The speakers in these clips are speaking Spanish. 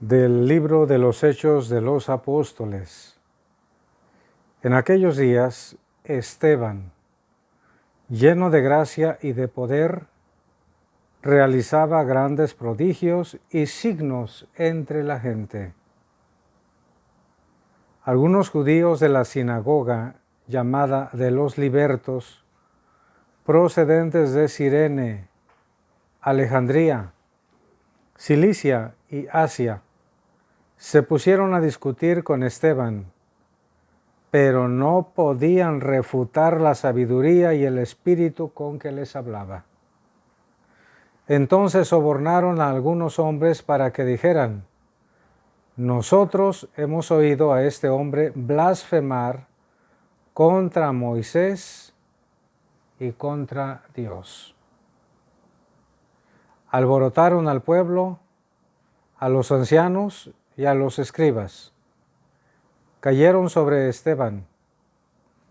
Del libro de los Hechos de los Apóstoles. En aquellos días, Esteban, lleno de gracia y de poder, realizaba grandes prodigios y signos entre la gente. Algunos judíos de la sinagoga llamada de los Libertos, procedentes de Cirene, Alejandría, Cilicia y Asia, se pusieron a discutir con Esteban, pero no podían refutar la sabiduría y el espíritu con que les hablaba. Entonces sobornaron a algunos hombres para que dijeran: nosotros hemos oído a este hombre blasfemar contra Moisés y contra Dios. Alborotaron al pueblo, a los ancianos y a los escribas. Cayeron sobre Esteban,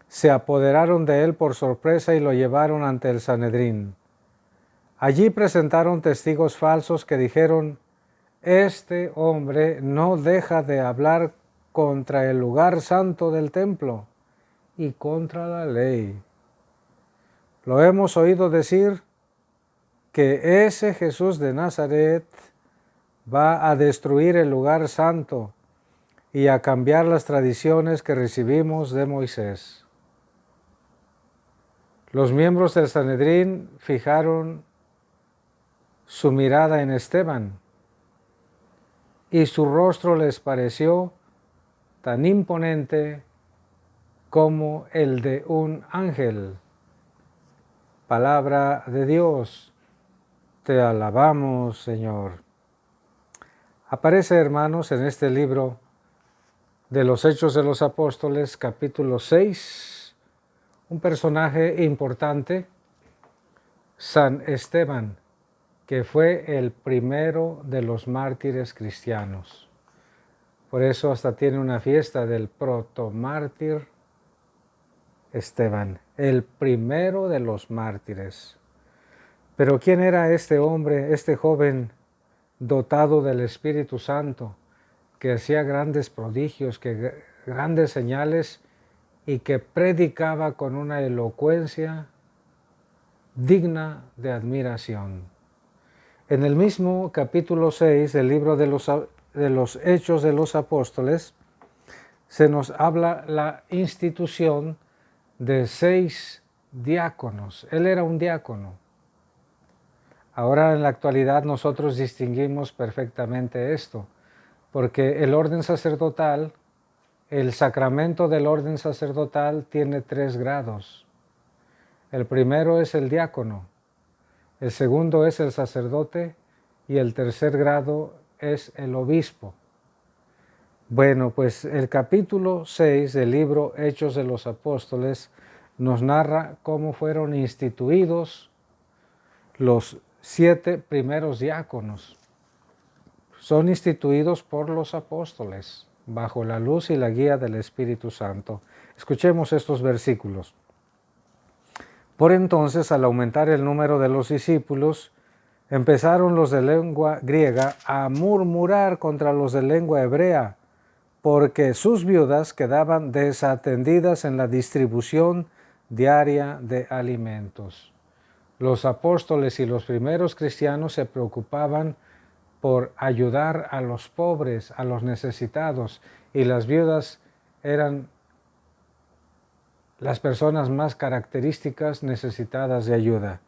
se apoderaron de él por sorpresa y lo llevaron ante el Sanedrín. Allí presentaron testigos falsos que dijeron: este hombre no deja de hablar contra el lugar santo del templo y contra la ley. Lo hemos oído decir que ese Jesús de Nazaret va a destruir el lugar santo y a cambiar las tradiciones que recibimos de Moisés. Los miembros del Sanedrín fijaron su mirada en Esteban y su rostro les pareció tan imponente como el de un ángel. Palabra de Dios, te alabamos, Señor. Aparece, hermanos, en este libro de los Hechos de los Apóstoles, capítulo 6, un personaje importante, San Esteban, que fue el primero de los mártires cristianos. Por eso hasta tiene una fiesta del protomártir Esteban, el primero de los mártires. Pero ¿quién era este hombre, este joven dotado del Espíritu Santo, que hacía grandes prodigios, grandes señales y que predicaba con una elocuencia digna de admiración? En el mismo capítulo 6 del libro de los Hechos de los Apóstoles se nos habla la institución de 6 diáconos. Él era un diácono. Ahora en la actualidad nosotros distinguimos perfectamente esto, porque el orden sacerdotal, el sacramento del orden sacerdotal tiene 3 grados. El primero es el diácono, el segundo es el sacerdote y el tercer grado es el obispo. Bueno, pues el capítulo 6 del libro Hechos de los Apóstoles nos narra cómo fueron instituidos los 7 primeros diáconos. Son instituidos por los apóstoles, bajo la luz y la guía del Espíritu Santo. Escuchemos estos versículos. Por entonces, al aumentar el número de los discípulos, empezaron los de lengua griega a murmurar contra los de lengua hebrea, porque sus viudas quedaban desatendidas en la distribución diaria de alimentos. Los apóstoles y los primeros cristianos se preocupaban por ayudar a los pobres, a los necesitados, y las viudas eran las personas más características necesitadas de ayuda.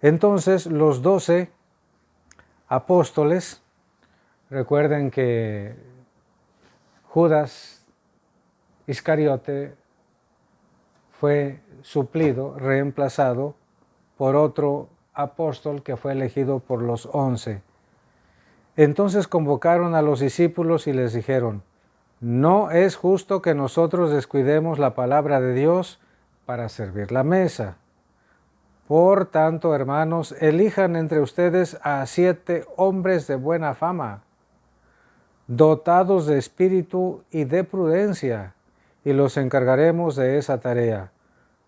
Entonces los 12 apóstoles, recuerden que Judas Iscariote fue suplido, reemplazado por otro apóstol que fue elegido por los 11. Entonces convocaron a los discípulos y les dijeron: no es justo que nosotros descuidemos la palabra de Dios para servir la mesa. Por tanto, hermanos, elijan entre ustedes a 7 hombres de buena fama, dotados de espíritu y de prudencia, y los encargaremos de esa tarea.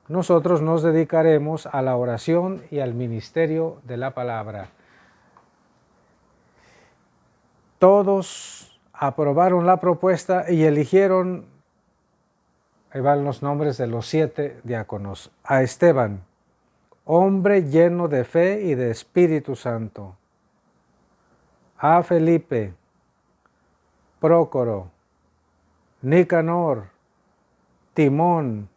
Nosotros nos dedicaremos a la oración y al ministerio de la palabra. todos aprobaron la propuesta y eligieron, ahí van los nombres de los 7 diáconos: a Esteban, hombre lleno de fe y de Espíritu Santo; a Felipe, Prócoro, Nicanor, Timón,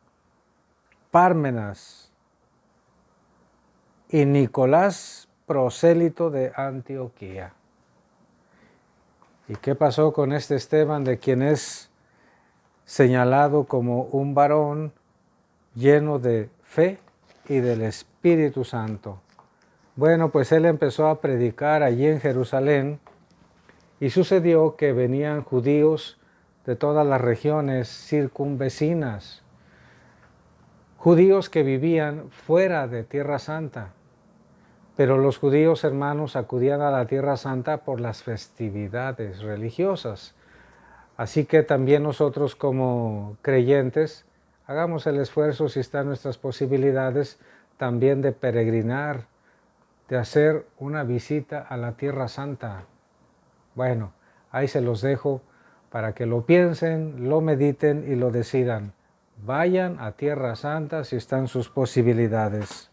Pármenas y Nicolás, prosélito de Antioquía. ¿Y qué pasó con este Esteban, de quien es señalado como un varón lleno de fe y del Espíritu Santo? Bueno, pues él empezó a predicar allí en Jerusalén, y sucedió que venían judíos de todas las regiones circunvecinas, judíos que vivían fuera de Tierra Santa. Pero los judíos, hermanos, acudían a la Tierra Santa por las festividades religiosas. Así que también nosotros, como creyentes, hagamos el esfuerzo, si están nuestras posibilidades, también de peregrinar, de hacer una visita a la Tierra Santa. Bueno, ahí se los dejo para que lo piensen, lo mediten y lo decidan. Vayan a Tierra Santa si están sus posibilidades.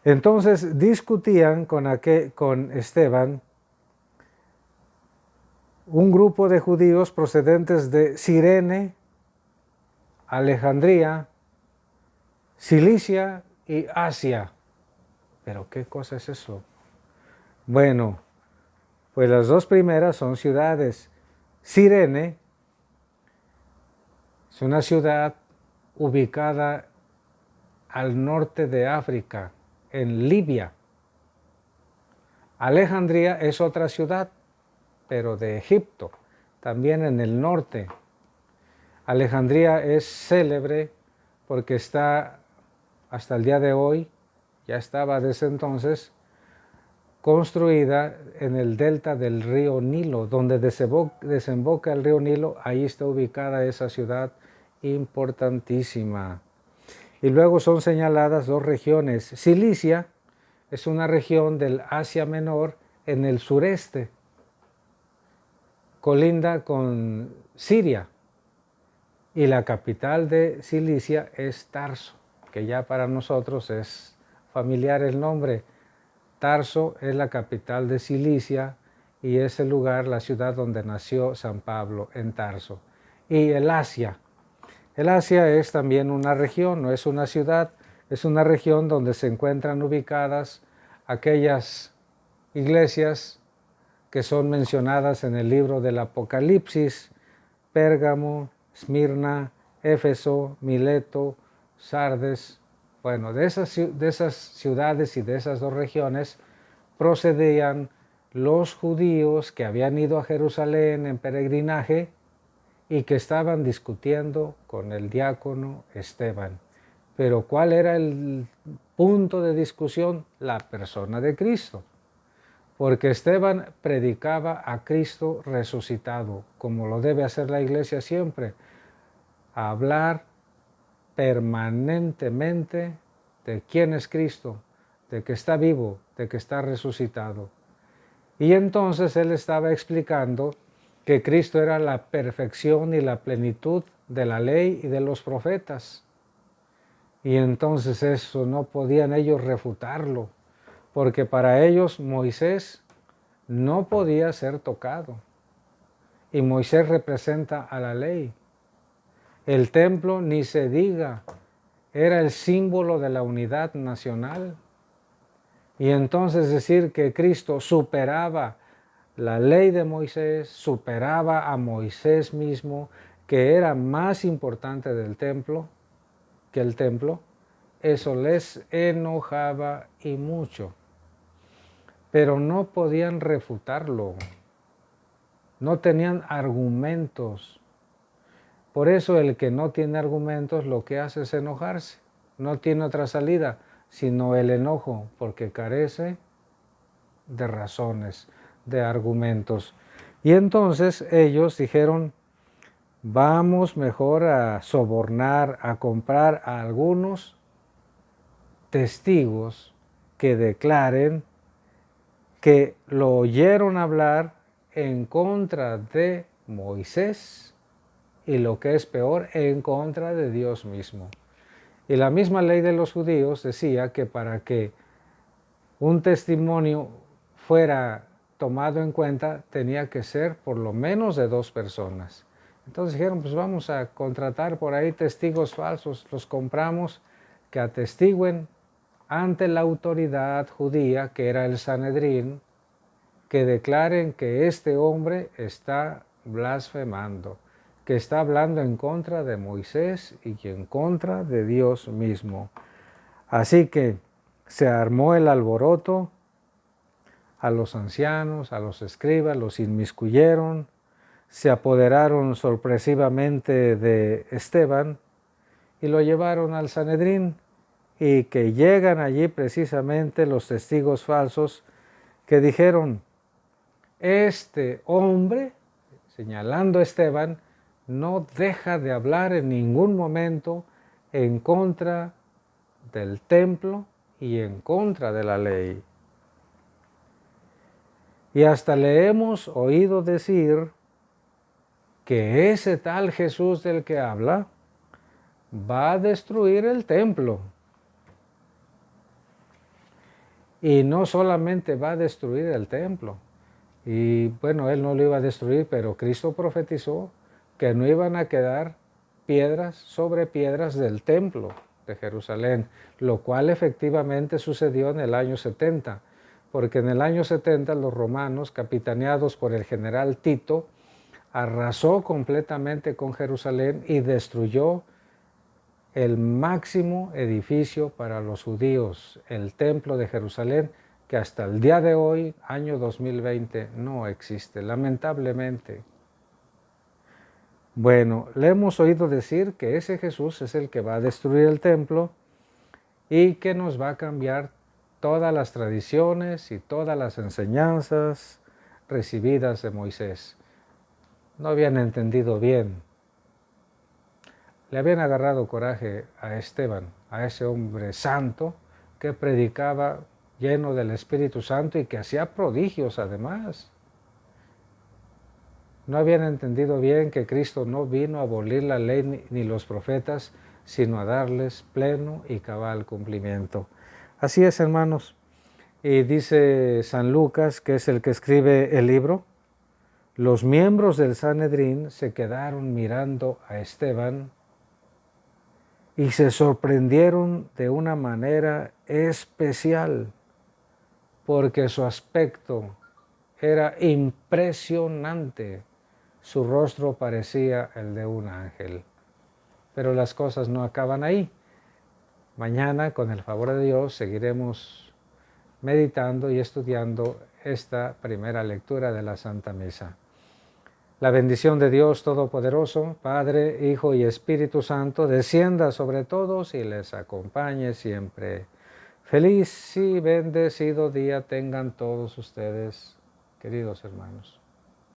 Entonces discutían con Esteban un grupo de judíos procedentes de Cirene, Alejandría, Cilicia y Asia. ¿Pero qué cosa es eso? Bueno, pues las dos primeras son ciudades. Cirene es una ciudad ubicada al norte de África, en Libia. Alejandría es otra ciudad, pero de Egipto, también en el norte. Alejandría es célebre porque está hasta el día de hoy, ya estaba desde entonces, construida en el delta del río Nilo, donde desemboca el río Nilo. Ahí está ubicada esa ciudad importantísima. Y luego son señaladas dos regiones. Cilicia es una región del Asia Menor en el sureste, colinda con Siria, y la capital de Cilicia es Tarso, que ya para nosotros es familiar el nombre. Tarso es la capital de Cilicia y es el lugar, la ciudad donde nació San Pablo, en Tarso. Y el Asia es también una región, no es una ciudad, es una región donde se encuentran ubicadas aquellas iglesias que son mencionadas en el libro del Apocalipsis: Pérgamo, Esmirna, Éfeso, Mileto, Sardes. Bueno, de esas ciudades y de esas dos regiones procedían los judíos que habían ido a Jerusalén en peregrinaje y que estaban discutiendo con el diácono Esteban. Pero ¿cuál era el punto de discusión? La persona de Cristo. Porque Esteban predicaba a Cristo resucitado, como lo debe hacer la iglesia siempre: hablar permanentemente de quién es Cristo, de que está vivo, de que está resucitado. Y entonces él estaba explicando que Cristo era la perfección y la plenitud de la ley y de los profetas. Y entonces eso no podían ellos refutarlo, porque para ellos Moisés no podía ser tocado. Y Moisés representa a la ley. El templo, ni se diga, era el símbolo de la unidad nacional. Y entonces decir que Cristo superaba la ley de Moisés, superaba a Moisés mismo, que era más importante del templo que el templo, eso les enojaba y mucho. Pero no podían refutarlo, no tenían argumentos. Por eso el que no tiene argumentos lo que hace es enojarse, no tiene otra salida sino el enojo, porque carece de razones, de argumentos. Y entonces ellos dijeron: vamos mejor a sobornar, a comprar a algunos testigos que declaren que lo oyeron hablar en contra de Moisés y, lo que es peor, en contra de Dios mismo. Y la misma ley de los judíos decía que para que un testimonio fuera tomado en cuenta tenía que ser por lo menos de 2 personas. Entonces dijeron, pues vamos a contratar por ahí testigos falsos, los compramos, que atestiguen ante la autoridad judía, que era el Sanedrín, que declaren que este hombre está blasfemando, que está hablando en contra de Moisés y en contra de Dios mismo. Así que se armó el alboroto, a los ancianos, a los escribas, los inmiscuyeron, se apoderaron sorpresivamente de Esteban y lo llevaron al Sanedrín, y que llegan allí precisamente los testigos falsos que dijeron, este hombre, señalando a Esteban, no deja de hablar en ningún momento en contra del templo y en contra de la ley. Y hasta le hemos oído decir que ese tal Jesús del que habla va a destruir el templo. Y no solamente va a destruir el templo. Y bueno, él no lo iba a destruir, pero Cristo profetizó que no iban a quedar piedras sobre piedras del templo de Jerusalén, lo cual efectivamente sucedió en el año 70, porque en el año 70 los romanos, capitaneados por el general Tito, arrasó completamente con Jerusalén y destruyó el máximo edificio para los judíos, el templo de Jerusalén, que hasta el día de hoy, año 2020, no existe, lamentablemente. Bueno, le hemos oído decir que ese Jesús es el que va a destruir el templo y que nos va a cambiar todas las tradiciones y todas las enseñanzas recibidas de Moisés. No habían entendido bien. Le habían agarrado coraje a Esteban, a ese hombre santo que predicaba lleno del Espíritu Santo y que hacía prodigios además. No habían entendido bien que Cristo no vino a abolir la ley ni los profetas, sino a darles pleno y cabal cumplimiento. Así es, hermanos. Y dice San Lucas, que es el que escribe el libro, los miembros del Sanedrín se quedaron mirando a Esteban y se sorprendieron de una manera especial, porque su aspecto era impresionante. Su rostro parecía el de un ángel. Pero las cosas no acaban ahí. Mañana, con el favor de Dios, seguiremos meditando y estudiando esta primera lectura de la Santa Misa. La bendición de Dios Todopoderoso, Padre, Hijo y Espíritu Santo, descienda sobre todos y les acompañe siempre. Feliz y bendecido día tengan todos ustedes, queridos hermanos.